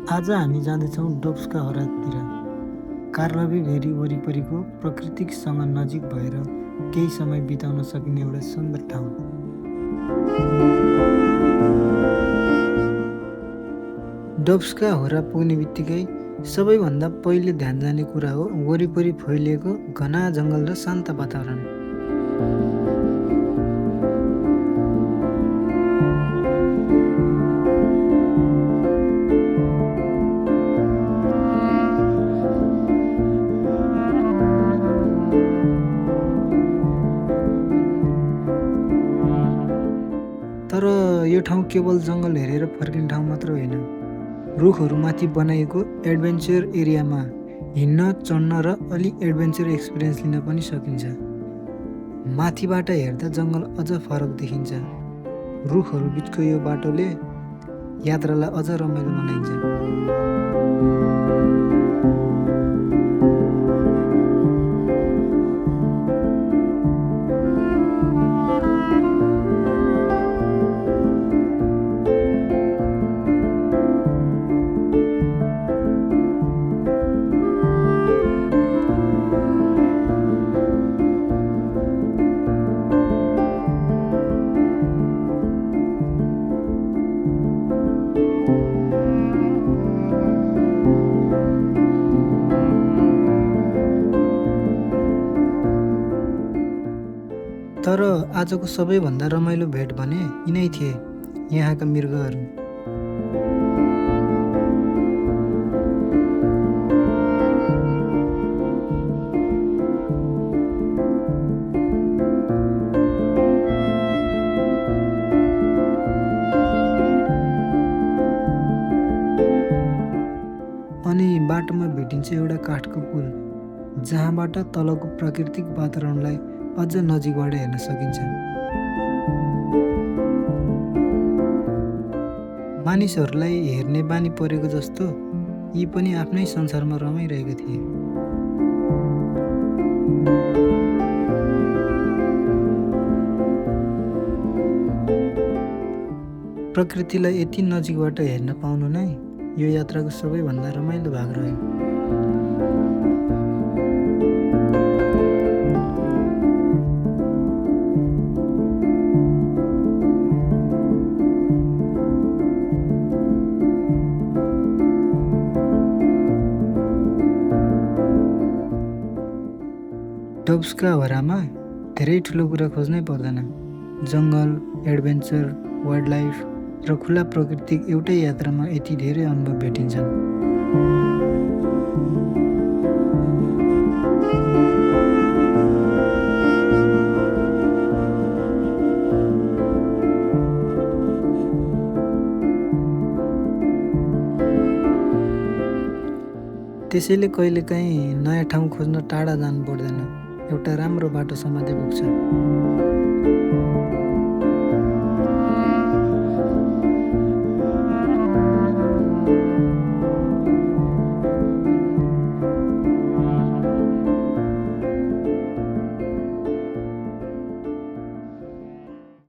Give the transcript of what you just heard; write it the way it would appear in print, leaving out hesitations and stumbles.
आज हामी जाँदैछौँ डोब्सका हरातिर। कार्लबी भेरी वरिपरिको प्रकृतिसँग नजिक भएर केही समय बिताउन सकिने एउटा सुन्दर ठाउँ। डोब्सका होरा पुग्ने बित्तिकै सबैभन्दा पहिले ध्यान जाने कुरा हो वरिपरि फैलिएको घना जङ्गल र शान्त वातावरण। तर यो ठाउँ केवल जङ्गल हेरेर फर्किने ठाउँ मात्र होइन। रुखहरूमाथि बनाइएको एडभेन्चर एरियामा हिँड्न, चढ्न र अलि एडभेन्चर एक्सपिरियन्स लिन पनि सकिन्छ। माथिबाट हेर्दा जङ्गल अझ फरक देखिन्छ। रुखहरू बिचको यो बाटोले यात्रालाई अझ रमाइलो बनाइन्छ। तर आजको सबैभन्दा रमाइलो भेट भने यिनै थिए, यहाँका मृगहरू। अनि बाटोमा भेटिन्छ एउटा काठको पुल, जहाँबाट तलको प्राकृतिक वातावरणलाई अझ नजिकबाट हेर्न सकिन्छ। मानिसहरूलाई हेर्ने बानी परेको जस्तो यी पनि आफ्नै संसारमा रमाइरहेका थिए। प्रकृतिलाई यति नजिकबाट हेर्न पाउनु नै यो यात्राको सबैभन्दा रमाइलो भाग रह्यो। डोब्सका होरामा धेरै ठुलो कुरा खोज्नै पर्दैन। जङ्गल, एडभेन्चर, वाइल्ड लाइफ र खुला प्रकृति एउटै यात्रामा यति धेरै अनुभव भेटिन्छन्। त्यसैले कहिलेकाहीँ नयाँ ठाउँ खोज्न टाढा जानु पर्दैन, एउटा राम्रो बाटो समात्दै पुग्छ।